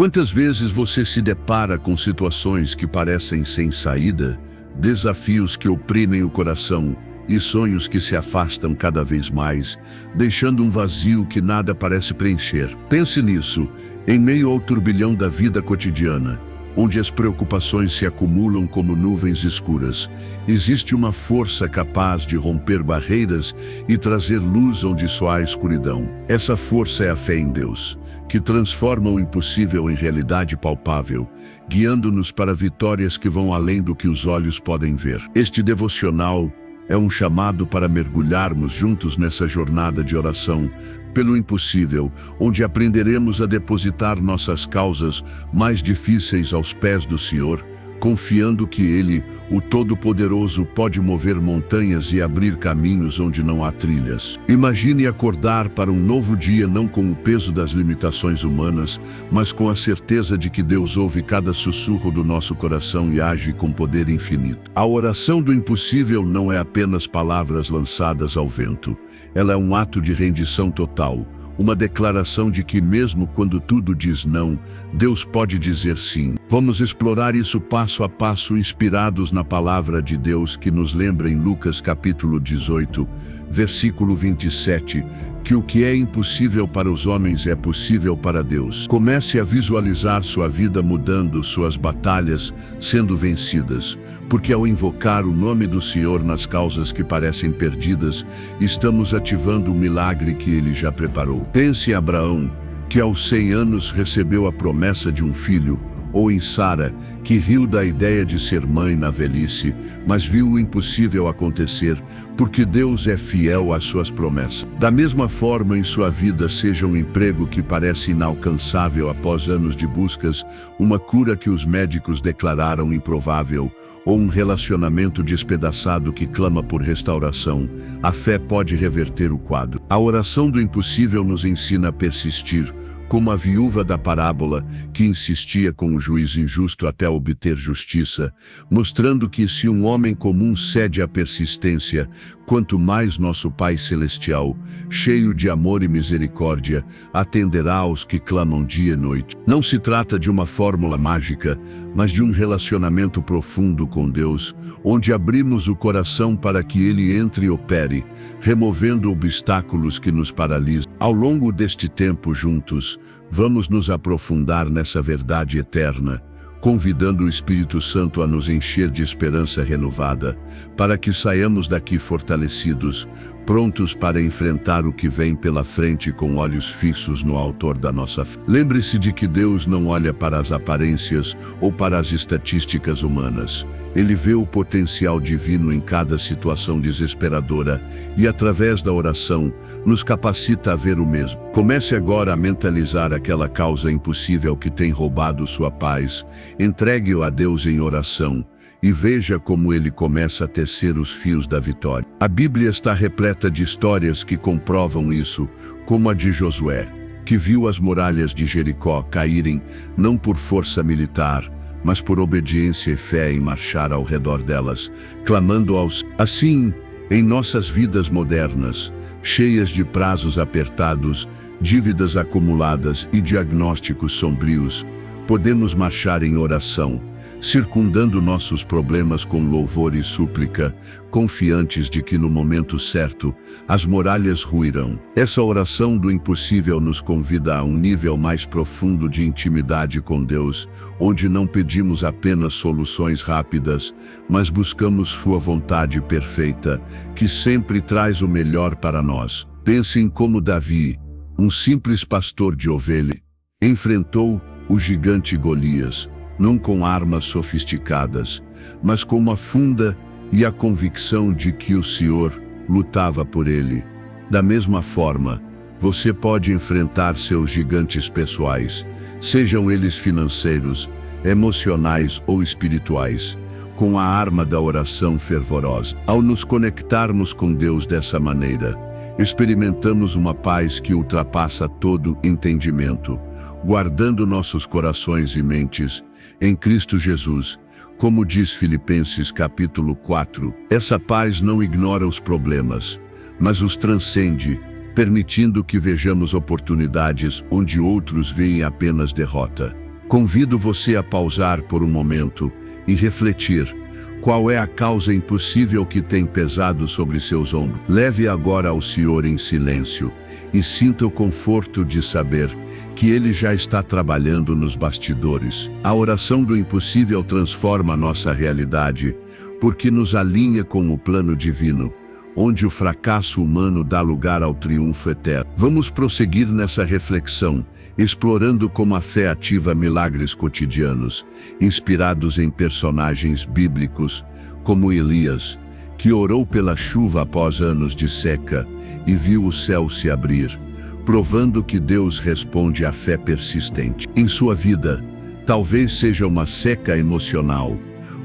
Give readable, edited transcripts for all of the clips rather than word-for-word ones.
Quantas vezes você se depara com situações que parecem sem saída, desafios que oprimem o coração e sonhos que se afastam cada vez mais, deixando um vazio que nada parece preencher? Pense nisso, em meio ao turbilhão da vida cotidiana, onde as preocupações se acumulam como nuvens escuras. Existe uma força capaz de romper barreiras e trazer luz onde só há escuridão. Essa força é a fé em Deus, que transforma o impossível em realidade palpável, guiando-nos para vitórias que vão além do que os olhos podem ver. Este devocional é um chamado para mergulharmos juntos nessa jornada de oração pelo impossível, onde aprenderemos a depositar nossas causas mais difíceis aos pés do Senhor, confiando que Ele, o Todo-Poderoso, pode mover montanhas e abrir caminhos onde não há trilhas. Imagine acordar para um novo dia não com o peso das limitações humanas, mas com a certeza de que Deus ouve cada sussurro do nosso coração e age com poder infinito. A oração do impossível não é apenas palavras lançadas ao vento. Ela é um ato de rendição total. Uma declaração de que mesmo quando tudo diz não, Deus pode dizer sim. Vamos explorar isso passo a passo, inspirados na palavra de Deus que nos lembra em Lucas capítulo 18, versículo 27, que o que é impossível para os homens é possível para Deus. Comece a visualizar sua vida mudando, suas batalhas sendo vencidas, porque ao invocar o nome do Senhor nas causas que parecem perdidas, estamos ativando o milagre que Ele já preparou. Pense em Abraão, que aos 100 anos recebeu a promessa de um filho, ou em Sara, que riu da ideia de ser mãe na velhice, mas viu o impossível acontecer, porque Deus é fiel às suas promessas. Da mesma forma, em sua vida, seja um emprego que parece inalcançável após anos de buscas, uma cura que os médicos declararam improvável, ou um relacionamento despedaçado que clama por restauração, a fé pode reverter o quadro. A oração do impossível nos ensina a persistir, como a viúva da parábola, que insistia com o juiz injusto até obter justiça, mostrando que se um homem comum cede à persistência, quanto mais nosso Pai Celestial, cheio de amor e misericórdia, atenderá aos que clamam dia e noite. Não se trata de uma fórmula mágica, mas de um relacionamento profundo com Deus, onde abrimos o coração para que Ele entre e opere, removendo obstáculos que nos paralisam. Ao longo deste tempo juntos, vamos nos aprofundar nessa verdade eterna, convidando o Espírito Santo a nos encher de esperança renovada, para que saiamos daqui fortalecidos, prontos para enfrentar o que vem pela frente com olhos fixos no Autor da nossa fé. Lembre-se de que Deus não olha para as aparências ou para as estatísticas humanas. Ele vê o potencial divino em cada situação desesperadora e, através da oração, nos capacita a ver o mesmo. Comece agora a mentalizar aquela causa impossível que tem roubado sua paz. Entregue-o a Deus em oração e veja como Ele começa a tecer os fios da vitória. A Bíblia está repleta de histórias que comprovam isso, como a de Josué, que viu as muralhas de Jericó caírem não por força militar, mas por obediência e fé em marchar ao redor delas, clamando aos... Assim, em nossas vidas modernas, cheias de prazos apertados, dívidas acumuladas e diagnósticos sombrios, podemos marchar em oração, circundando nossos problemas com louvor e súplica, confiantes de que no momento certo, as muralhas ruirão. Essa oração do impossível nos convida a um nível mais profundo de intimidade com Deus, onde não pedimos apenas soluções rápidas, mas buscamos sua vontade perfeita, que sempre traz o melhor para nós. Pense em como Davi, um simples pastor de ovelhas, enfrentou o gigante Golias, não com armas sofisticadas, mas com uma funda e a convicção de que o Senhor lutava por ele. Da mesma forma, você pode enfrentar seus gigantes pessoais, sejam eles financeiros, emocionais ou espirituais, com a arma da oração fervorosa. Ao nos conectarmos com Deus dessa maneira, experimentamos uma paz que ultrapassa todo entendimento, guardando nossos corações e mentes em Cristo Jesus. Como diz Filipenses capítulo 4, essa paz não ignora os problemas, mas os transcende, permitindo que vejamos oportunidades onde outros veem apenas derrota. Convido você a pausar por um momento e refletir. Qual é a causa impossível que tem pesado sobre seus ombros? Leve agora ao Senhor em silêncio e sinta o conforto de saber que Ele já está trabalhando nos bastidores. A oração do impossível transforma nossa realidade, porque nos alinha com o plano divino, onde o fracasso humano dá lugar ao triunfo eterno. Vamos prosseguir nessa reflexão, explorando como a fé ativa milagres cotidianos, inspirados em personagens bíblicos, como Elias, que orou pela chuva após anos de seca e viu o céu se abrir, provando que Deus responde à fé persistente. Em sua vida, talvez seja uma seca emocional,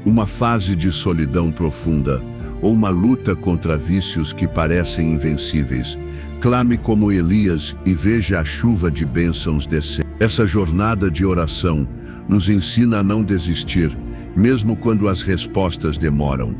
uma fase de solidão profunda, ou uma luta contra vícios que parecem invencíveis. Clame como Elias e veja a chuva de bênçãos descer. Essa jornada de oração nos ensina a não desistir, mesmo quando as respostas demoram,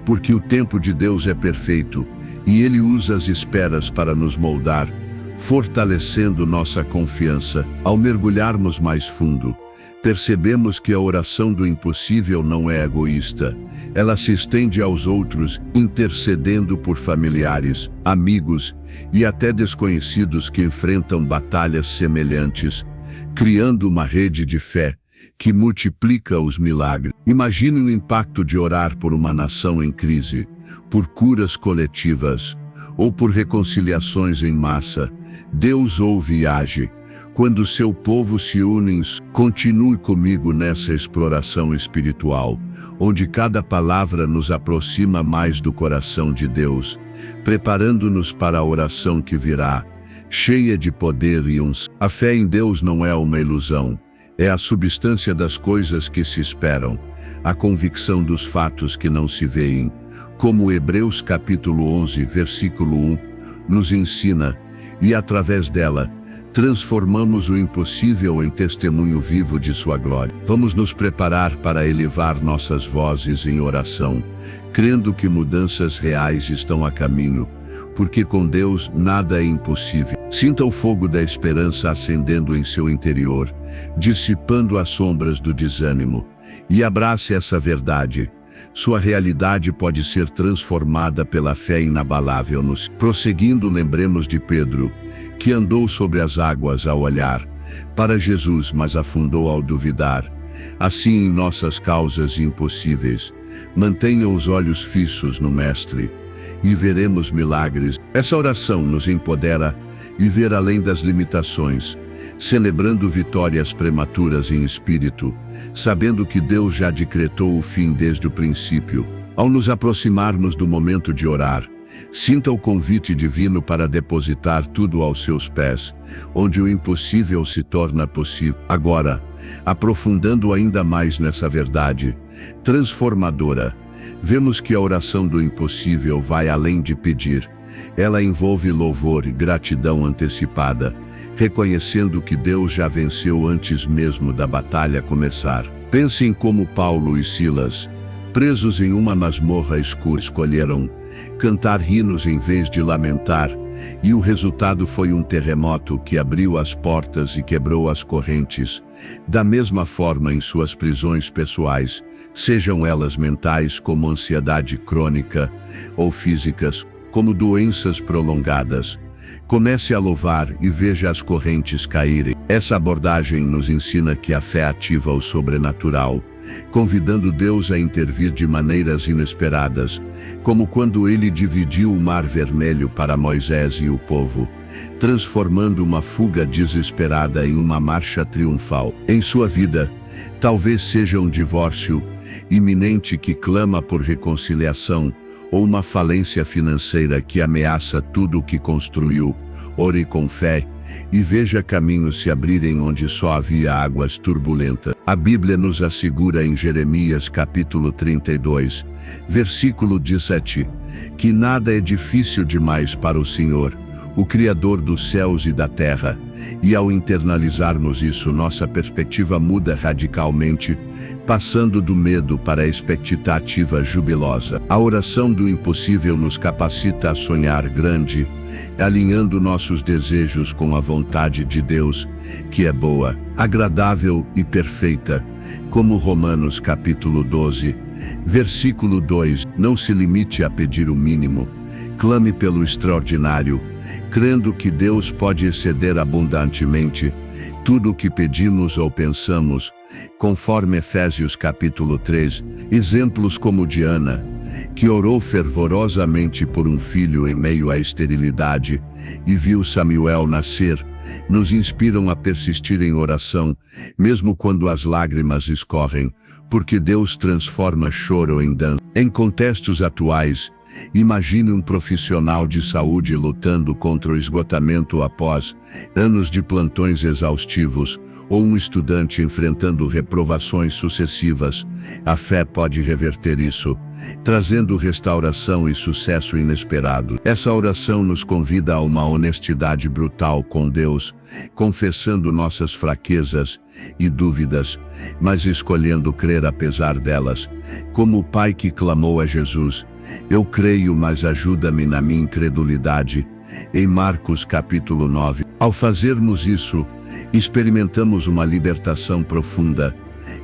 porque o tempo de Deus é perfeito e Ele usa as esperas para nos moldar, fortalecendo nossa confiança. Ao mergulharmos mais fundo, percebemos que a oração do impossível não é egoísta. Ela se estende aos outros, intercedendo por familiares, amigos e até desconhecidos que enfrentam batalhas semelhantes, criando uma rede de fé que multiplica os milagres. Imagine o impacto de orar por uma nação em crise, por curas coletivas ou por reconciliações em massa. Deus ouve e age quando seu povo se une. Continue comigo nessa exploração espiritual, onde cada palavra nos aproxima mais do coração de Deus, preparando-nos para a oração que virá, cheia de poder e unção. A fé em Deus não é uma ilusão, é a substância das coisas que se esperam, a convicção dos fatos que não se veem, como Hebreus capítulo 11, versículo 1, nos ensina, e através dela, transformamos o impossível em testemunho vivo de sua glória. Vamos nos preparar para elevar nossas vozes em oração, crendo que mudanças reais estão a caminho, porque com Deus nada é impossível. Sinta o fogo da esperança acendendo em seu interior, dissipando as sombras do desânimo, e abrace essa verdade. Sua realidade pode ser transformada pela fé inabalável. Prosseguindo, lembremos de Pedro, que andou sobre as águas ao olhar para Jesus, mas afundou ao duvidar. Assim, em nossas causas impossíveis, mantenham os olhos fixos no Mestre, e veremos milagres. Essa oração nos empodera a viver além das limitações, celebrando vitórias prematuras em espírito, sabendo que Deus já decretou o fim desde o princípio. Ao nos aproximarmos do momento de orar, sinta o convite divino para depositar tudo aos seus pés, onde o impossível se torna possível. Agora, aprofundando ainda mais nessa verdade transformadora, vemos que a oração do impossível vai além de pedir. Ela envolve louvor e gratidão antecipada, reconhecendo que Deus já venceu antes mesmo da batalha começar. Pense em como Paulo e Silas, presos em uma masmorra escura, escolheram cantar hinos em vez de lamentar, e o resultado foi um terremoto que abriu as portas e quebrou as correntes. Da mesma forma, em suas prisões pessoais, sejam elas mentais como ansiedade crônica, ou físicas como doenças prolongadas, comece a louvar e veja as correntes caírem. Essa abordagem nos ensina que a fé ativa o sobrenatural, convidando Deus a intervir de maneiras inesperadas, como quando ele dividiu o Mar Vermelho para Moisés e o povo, transformando uma fuga desesperada em uma marcha triunfal. Em sua vida, talvez seja um divórcio iminente que clama por reconciliação, ou uma falência financeira que ameaça tudo o que construiu. Ore com fé e veja caminhos se abrirem onde só havia águas turbulentas. A Bíblia nos assegura em Jeremias capítulo 32, versículo 17, que nada é difícil demais para o Senhor, o Criador dos céus e da terra, e ao internalizarmos isso, nossa perspectiva muda radicalmente, passando do medo para a expectativa jubilosa. A oração do impossível nos capacita a sonhar grande, alinhando nossos desejos com a vontade de Deus, que é boa, agradável e perfeita, como Romanos capítulo 12, versículo 2. Não se limite a pedir o mínimo, clame pelo extraordinário, crendo que Deus pode exceder abundantemente tudo o que pedimos ou pensamos, conforme Efésios capítulo 3. Exemplos como de Ana, que orou fervorosamente por um filho em meio à esterilidade e viu Samuel nascer, nos inspiram a persistir em oração, mesmo quando as lágrimas escorrem, porque Deus transforma choro em dança. Em contextos atuais, imagine um profissional de saúde lutando contra o esgotamento após anos de plantões exaustivos, ou um estudante enfrentando reprovações sucessivas. A fé pode reverter isso, trazendo restauração e sucesso inesperado. Essa oração nos convida a uma honestidade brutal com Deus, confessando nossas fraquezas e dúvidas, mas escolhendo crer apesar delas, como o pai que clamou a Jesus: "Eu creio, mas ajuda-me na minha incredulidade", em Marcos capítulo 9. Ao fazermos isso, experimentamos uma libertação profunda,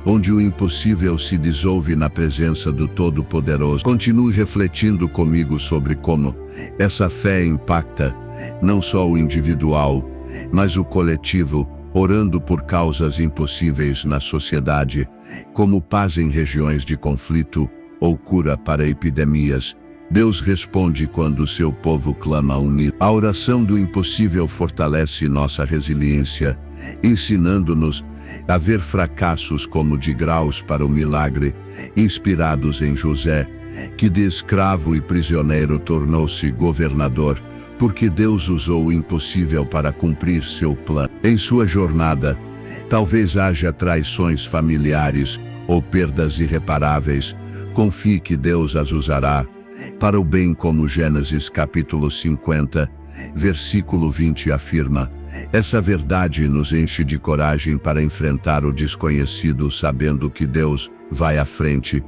onde o impossível se dissolve na presença do Todo-Poderoso. Continue refletindo comigo sobre como essa fé impacta não só o individual, mas o coletivo, orando por causas impossíveis na sociedade, como paz em regiões de conflito ou cura para epidemias. Deus responde quando seu povo clama unido. A oração do impossível fortalece nossa resiliência, ensinando-nos a ver fracassos como degraus para o milagre, inspirados em José, que de escravo e prisioneiro tornou-se governador, porque Deus usou o impossível para cumprir seu plano. Em sua jornada, talvez haja traições familiares ou perdas irreparáveis. Confie que Deus as usará para o bem, como Gênesis capítulo 50, versículo 20 afirma. Essa verdade nos enche de coragem para enfrentar o desconhecido, sabendo que Deus vai à frente,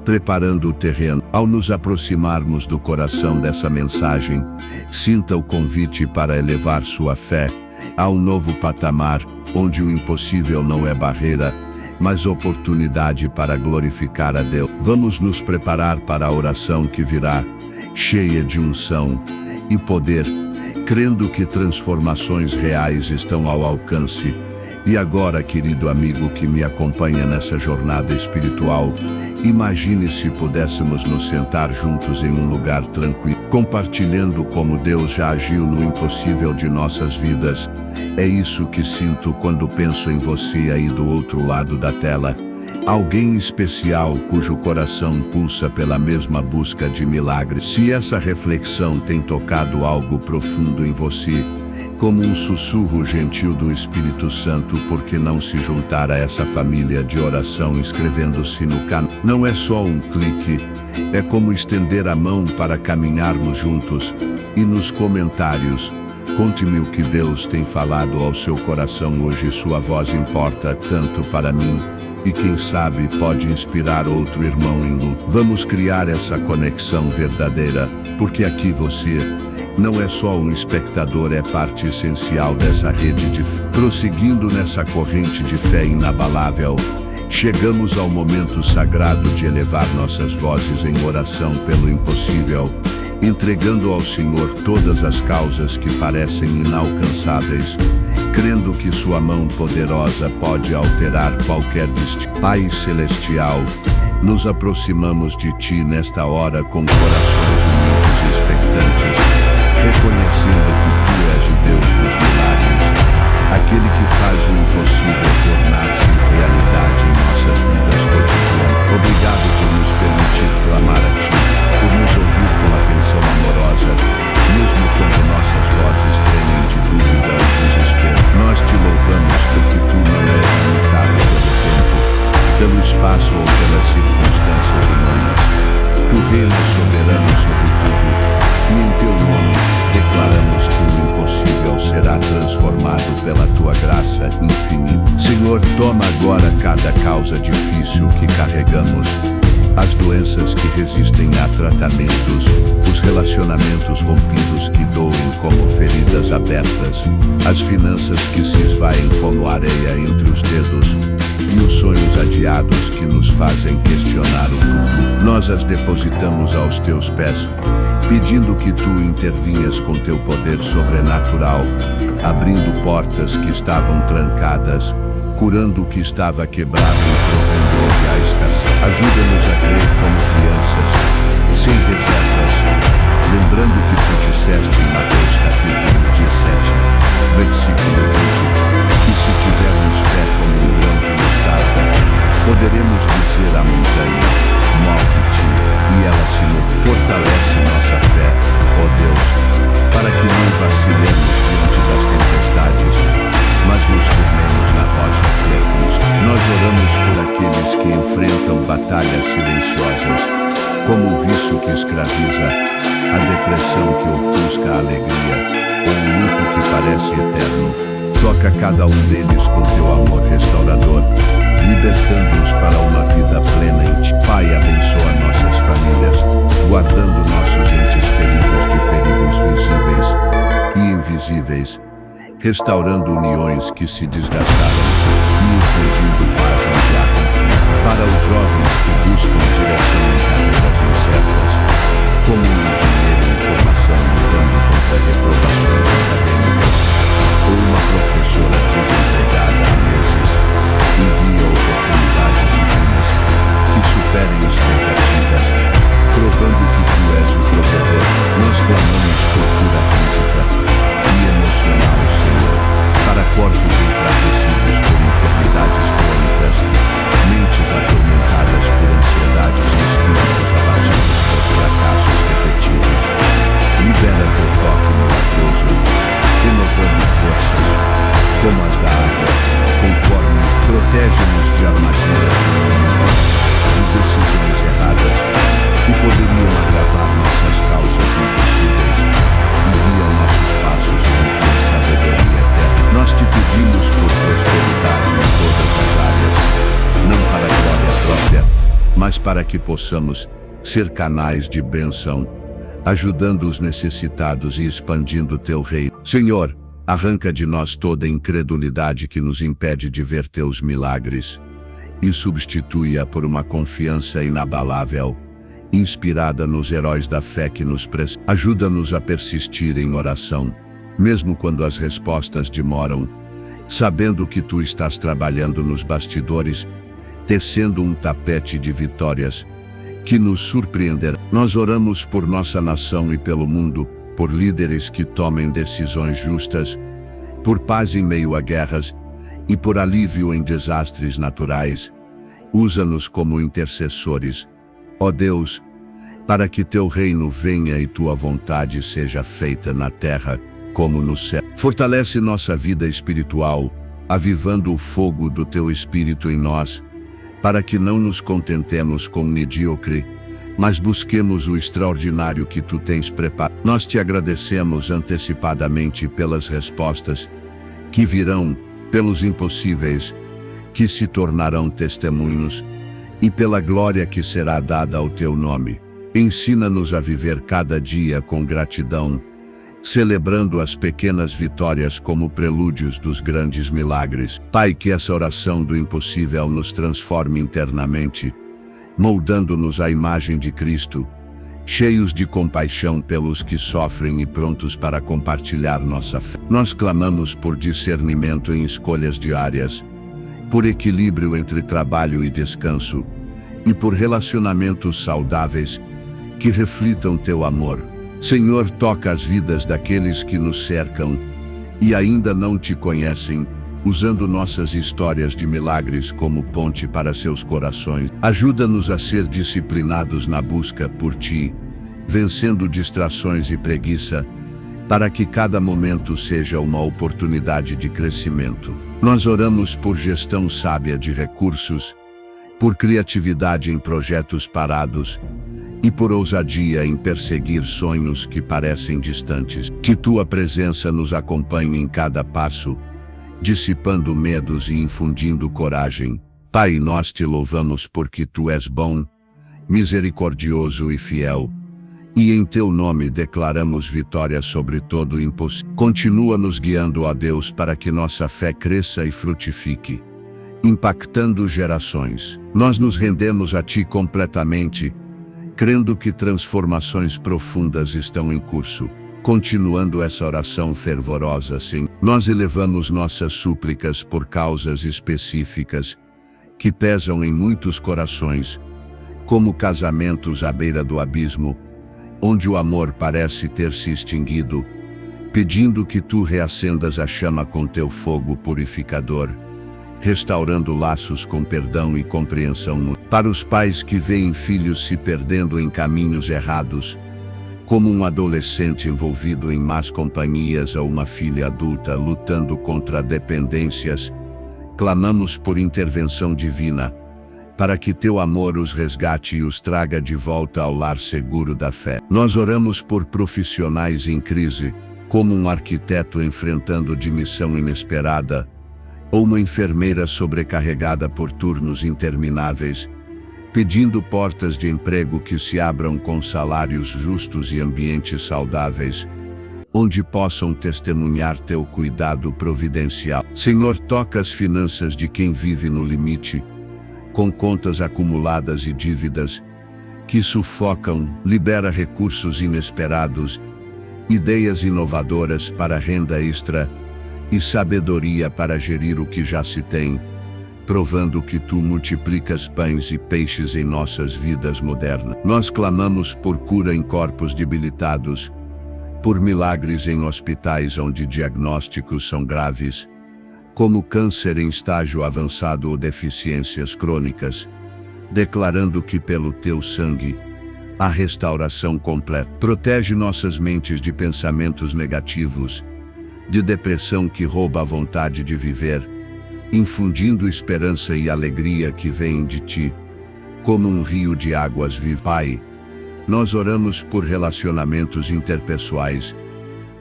preparando o terreno. Ao nos aproximarmos do coração dessa mensagem, sinta o convite para elevar sua fé a um novo patamar, onde o impossível não é barreira, mas oportunidade para glorificar a Deus. Vamos nos preparar para a oração que virá, cheia de unção e poder, crendo que transformações reais estão ao alcance. E agora, querido amigo que me acompanha nessa jornada espiritual, imagine se pudéssemos nos sentar juntos em um lugar tranquilo, compartilhando como Deus já agiu no impossível de nossas vidas. É isso que sinto quando penso em você aí do outro lado da tela. Alguém especial cujo coração pulsa pela mesma busca de milagres. Se essa reflexão tem tocado algo profundo em você, como um sussurro gentil do Espírito Santo, por que não se juntar a essa família de oração inscrevendo-se no canal? Não é só um clique, é como estender a mão para caminharmos juntos. E nos comentários, conte-me o que Deus tem falado ao seu coração hoje. Sua voz importa tanto para mim, e quem sabe pode inspirar outro irmão em luta. Vamos criar essa conexão verdadeira, porque aqui você não é só um espectador, é parte essencial dessa rede de fé. Prosseguindo nessa corrente de fé inabalável, chegamos ao momento sagrado de elevar nossas vozes em oração pelo impossível, entregando ao Senhor todas as causas que parecem inalcançáveis, crendo que sua mão poderosa pode alterar qualquer destino. Pai Celestial, nos aproximamos de Ti nesta hora com corações unidos e expectantes, reconhecendo que Tu és o Deus dos milagres, aquele que faz o impossível tornar-se realidade em nossas vidas cotidianas. Obrigado por nos permitir clamar a Ti, por nos ouvir com atenção amorosa, mesmo quando nossas vozes tremem de dúvida e desespero. Nós Te louvamos porque Tu não és limitado pelo tempo, pelo espaço ou pelas circunstâncias humanas. Tu reinas soberano sobre tudo, e em Teu nome declaramos que o impossível será transformado pela tua graça infinita. Senhor, toma agora cada causa difícil que carregamos, as doenças que resistem a tratamentos, os relacionamentos rompidos que doem como feridas abertas, as finanças que se esvaem como areia entre os dedos, e os sonhos adiados que nos fazem questionar o futuro. Nós as depositamos aos teus pés, pedindo que tu intervinhas com teu poder sobrenatural, abrindo portas que estavam trancadas, curando o que estava quebrado e provendo onde há escassez. Ajuda-nos a crer como crianças, sem reservas, lembrando que tu disseste em Mateus capítulo 17, versículo 20, que se tivermos fé como um grão de mostarda, poderemos dizer à montanha, move-te, e ela se move. Fortalece nossa fé, ó Deus, para que não vacilemos diante das tempestades, mas nos firmemos na rocha que é Cristo. Nós oramos por aqueles que enfrentam batalhas silenciosas, como o vício que escraviza, a depressão que ofusca a alegria, ou o luto que parece eterno. Toca cada um deles com teu amor restaurador, libertando-os para uma vida plena em ti. Pai, abençoa nossas famílias, guardando nossos entes queridos de perigos visíveis e invisíveis, restaurando uniões que se desgastaram e infundindo paz onde há conflito. Para os jovens que buscam direção em carreiras incertas, como um engenheiro em formação lutando contra reprovações acadêmicas, ou uma professora desempregada há meses, envia oportunidades divinas que superem expectativas, provando que tu és o provedor. Nós clamamos por cura física e emocional, Senhor, para corpos enfraquecidos por enfermidades crônicas, mentes atormentadas por ansiedades e espíritos abatidos por fracassos repetidos. Libera teu toque milagroso, renovando forças, como as da água, conforme protege-nos de armadilhas do inimigo, de decisões erradas, que poderiam agravar nossas causas impossíveis, e guia nossos passos com tua sabedoria eterna. Nós te pedimos por prosperidade em todas as áreas, não para a glória própria, mas para que possamos ser canais de bênção, ajudando os necessitados e expandindo teu reino. Senhor, arranca de nós toda a incredulidade que nos impede de ver teus milagres e substitui-a por uma confiança inabalável, inspirada nos heróis da fé que nos precedem. Ajuda-nos a persistir em oração, mesmo quando as respostas demoram, sabendo que tu estás trabalhando nos bastidores, tecendo um tapete de vitórias que nos surpreenderá. Nós oramos por nossa nação e pelo mundo, por líderes que tomem decisões justas, por paz em meio a guerras e por alívio em desastres naturais. Usa-nos como intercessores, ó Deus, para que teu reino venha e tua vontade seja feita na terra como no céu. Fortalece nossa vida espiritual, avivando o fogo do teu Espírito em nós, para que não nos contentemos com o medíocre, mas busquemos o extraordinário que tu tens preparado. Nós te agradecemos antecipadamente pelas respostas que virão, pelos impossíveis que se tornarão testemunhos, e pela glória que será dada ao teu nome. Ensina-nos a viver cada dia com gratidão, celebrando as pequenas vitórias como prelúdios dos grandes milagres. Pai, que essa oração do impossível nos transforme internamente, moldando-nos à imagem de Cristo, cheios de compaixão pelos que sofrem e prontos para compartilhar nossa fé. Nós clamamos por discernimento em escolhas diárias, por equilíbrio entre trabalho e descanso, e por relacionamentos saudáveis que reflitam teu amor. Senhor, toca as vidas daqueles que nos cercam e ainda não te conhecem, usando nossas histórias de milagres como ponte para seus corações. Ajuda-nos a ser disciplinados na busca por ti, vencendo distrações e preguiça, para que cada momento seja uma oportunidade de crescimento. Nós oramos por gestão sábia de recursos, por criatividade em projetos parados e por ousadia em perseguir sonhos que parecem distantes. Que tua presença nos acompanhe em cada passo, dissipando medos e infundindo coragem. Pai, nós te louvamos porque tu és bom, misericordioso e fiel, e em teu nome declaramos vitória sobre todo o impossível. Continua nos guiando, ó Deus, para que nossa fé cresça e frutifique, impactando gerações. Nós nos rendemos a ti completamente, crendo que transformações profundas estão em curso. Continuando essa oração fervorosa, Senhor, nós elevamos nossas súplicas por causas específicas que pesam em muitos corações, como casamentos à beira do abismo, onde o amor parece ter se extinguido, pedindo que tu reacendas a chama com teu fogo purificador, restaurando laços com perdão e compreensão. Para os pais que veem filhos se perdendo em caminhos errados, como um adolescente envolvido em más companhias ou uma filha adulta lutando contra dependências, clamamos por intervenção divina, para que teu amor os resgate e os traga de volta ao lar seguro da fé. Nós oramos por profissionais em crise, como um arquiteto enfrentando demissão inesperada, ou uma enfermeira sobrecarregada por turnos intermináveis, pedindo portas de emprego que se abram com salários justos e ambientes saudáveis, onde possam testemunhar teu cuidado providencial. Senhor, toca as finanças de quem vive no limite, com contas acumuladas e dívidas que sufocam, libera recursos inesperados, ideias inovadoras para renda extra e sabedoria para gerir o que já se tem, provando que tu multiplicas pães e peixes em nossas vidas modernas. Nós clamamos por cura em corpos debilitados, por milagres em hospitais onde diagnósticos são graves, como câncer em estágio avançado ou deficiências crônicas, declarando que pelo teu sangue há restauração completa. Protege nossas mentes de pensamentos negativos, de depressão que rouba a vontade de viver, infundindo esperança e alegria que vêm de ti, como um rio de águas vivas. Pai, nós oramos por relacionamentos interpessoais,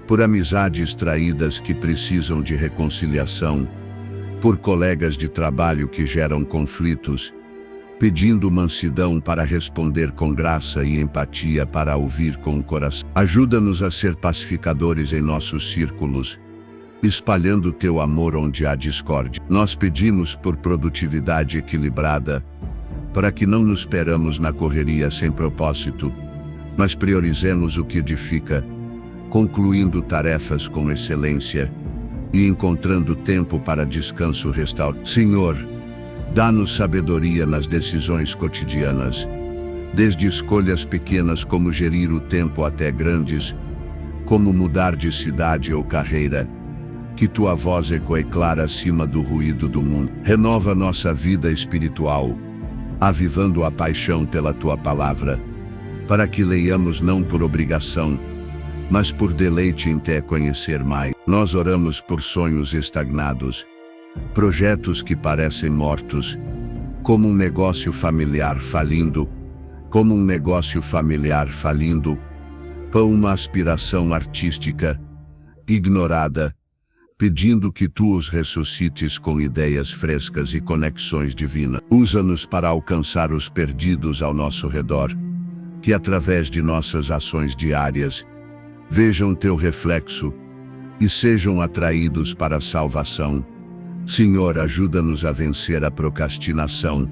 por amizades traídas que precisam de reconciliação, por colegas de trabalho que geram conflitos, pedindo mansidão para responder com graça e empatia para ouvir com o coração. Ajuda-nos a ser pacificadores em nossos círculos, espalhando teu amor onde há discórdia. Nós pedimos por produtividade equilibrada, para que não nos peramos na correria sem propósito, mas priorizemos o que edifica, concluindo tarefas com excelência e encontrando tempo para descanso restaurado. Senhor, dá-nos sabedoria nas decisões cotidianas, desde escolhas pequenas como gerir o tempo até grandes, como mudar de cidade ou carreira, que tua voz ecoe clara acima do ruído do mundo. Renova nossa vida espiritual, avivando a paixão pela tua palavra, para que leiamos não por obrigação, mas por deleite em te conhecer mais. Nós oramos por sonhos estagnados, projetos que parecem mortos, como um negócio familiar falindo, ou uma aspiração artística ignorada, pedindo que tu os ressuscites com ideias frescas e conexões divinas. Usa-nos para alcançar os perdidos ao nosso redor, que através de nossas ações diárias vejam teu reflexo e sejam atraídos para a salvação. Senhor, ajuda-nos a vencer a procrastinação,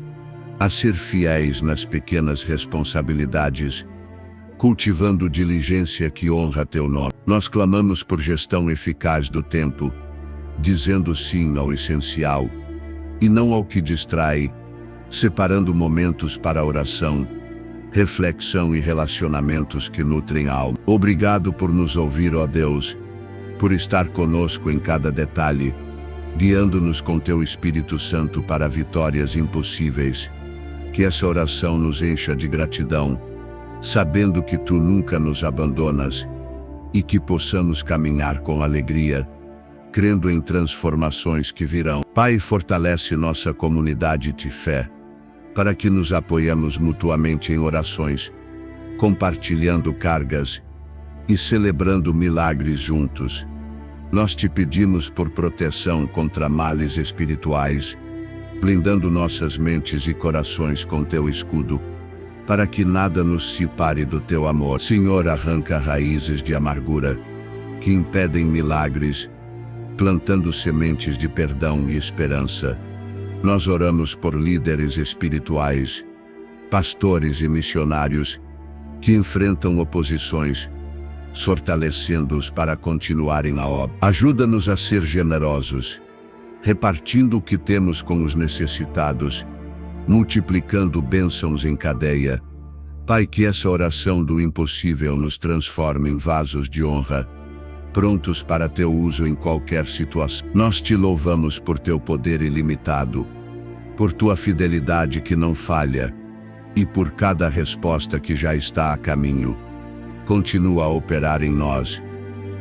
a ser fiéis nas pequenas responsabilidades, cultivando diligência que honra teu nome. Nós clamamos por gestão eficaz do tempo, dizendo sim ao essencial e não ao que distrai, separando momentos para oração, reflexão e relacionamentos que nutrem a alma. Obrigado por nos ouvir, ó Deus, por estar conosco em cada detalhe, guiando-nos com teu Espírito Santo para vitórias impossíveis. Que essa oração nos encha de gratidão, sabendo que tu nunca nos abandonas, e que possamos caminhar com alegria, crendo em transformações que virão. Pai, fortalece nossa comunidade de fé, para que nos apoiemos mutuamente em orações, compartilhando cargas e celebrando milagres juntos. Nós te pedimos por proteção contra males espirituais, blindando nossas mentes e corações com teu escudo, para que nada nos separe do teu amor. Senhor, arranca raízes de amargura que impedem milagres, plantando sementes de perdão e esperança. Nós oramos por líderes espirituais, pastores e missionários que enfrentam oposições, fortalecendo-os para continuarem na obra. Ajuda-nos a ser generosos, repartindo o que temos com os necessitados, multiplicando bênçãos em cadeia. Pai, que essa oração do impossível nos transforme em vasos de honra, prontos para teu uso em qualquer situação. Nós te louvamos por teu poder ilimitado, por tua fidelidade que não falha, e por cada resposta que já está a caminho. Continua a operar em nós,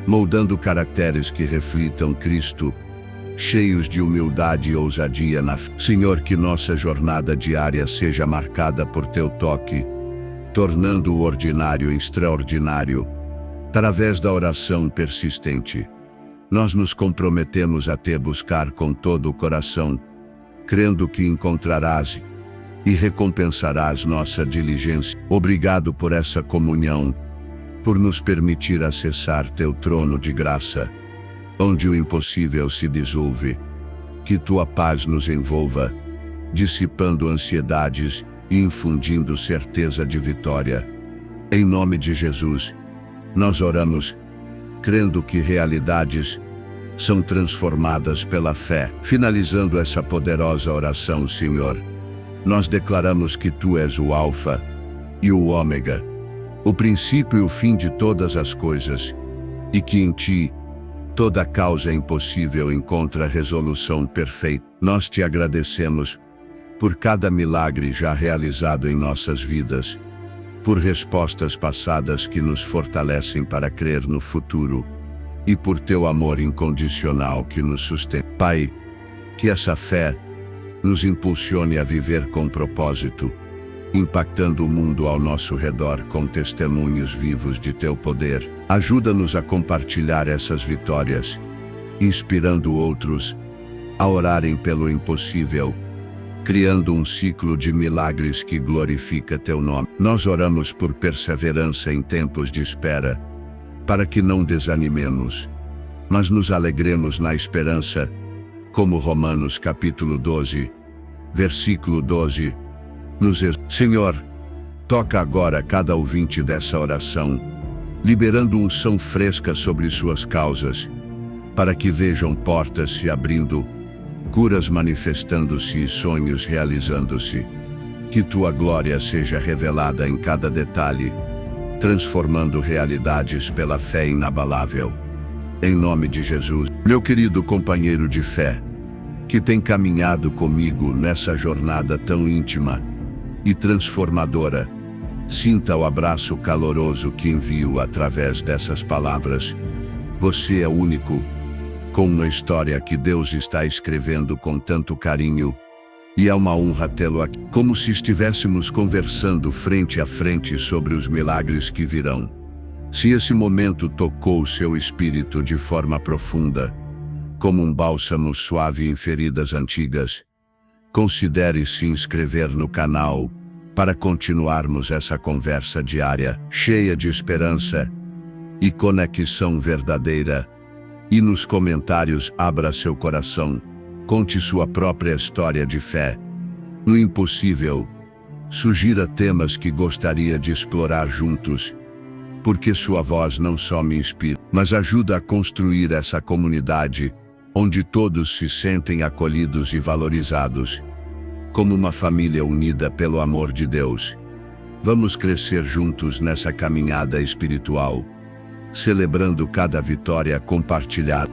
moldando caracteres que reflitam Cristo, cheios de humildade e ousadia na fé. Senhor, que nossa jornada diária seja marcada por teu toque, tornando o ordinário extraordinário. Através da oração persistente, nós nos comprometemos a te buscar com todo o coração, crendo que encontrarás e recompensarás nossa diligência. Obrigado por essa comunhão, por nos permitir acessar teu trono de graça, onde o impossível se dissolve. Que tua paz nos envolva, dissipando ansiedades e infundindo certeza de vitória. Em nome de Jesus, nós oramos, crendo que realidades são transformadas pela fé. Finalizando essa poderosa oração, Senhor, nós declaramos que tu és o Alfa e o Ômega, o princípio e o fim de todas as coisas, e que em ti toda causa impossível encontra resolução perfeita. Nós te agradecemos por cada milagre já realizado em nossas vidas, por respostas passadas que nos fortalecem para crer no futuro, e por teu amor incondicional que nos sustém. Pai, que essa fé nos impulsione a viver com propósito, impactando o mundo ao nosso redor com testemunhos vivos de teu poder. Ajuda-nos a compartilhar essas vitórias, inspirando outros a orarem pelo impossível, criando um ciclo de milagres que glorifica teu nome. Nós oramos por perseverança em tempos de espera, para que não desanimemos, mas nos alegremos na esperança, como Romanos capítulo 12, versículo 12, Senhor, toca agora cada ouvinte dessa oração, liberando unção fresca sobre suas causas, para que vejam portas se abrindo, curas manifestando-se e sonhos realizando-se. Que tua glória seja revelada em cada detalhe, transformando realidades pela fé inabalável. Em nome de Jesus, meu querido companheiro de fé, que tem caminhado comigo nessa jornada tão íntima e transformadora, sinta o abraço caloroso que envio através dessas palavras. Você é único, com uma história que Deus está escrevendo com tanto carinho, e é uma honra tê-lo aqui, como se estivéssemos conversando frente a frente sobre os milagres que virão. Se esse momento tocou o seu espírito de forma profunda, como um bálsamo suave em feridas antigas, considere se inscrever no canal para continuarmos essa conversa diária, cheia de esperança e conexão verdadeira. E nos comentários, abra seu coração, conte sua própria história de fé. No impossível, sugira temas que gostaria de explorar juntos, porque sua voz não só me inspira, mas ajuda a construir essa comunidade, onde todos se sentem acolhidos e valorizados, como uma família unida pelo amor de Deus. Vamos crescer juntos nessa caminhada espiritual, celebrando cada vitória compartilhada.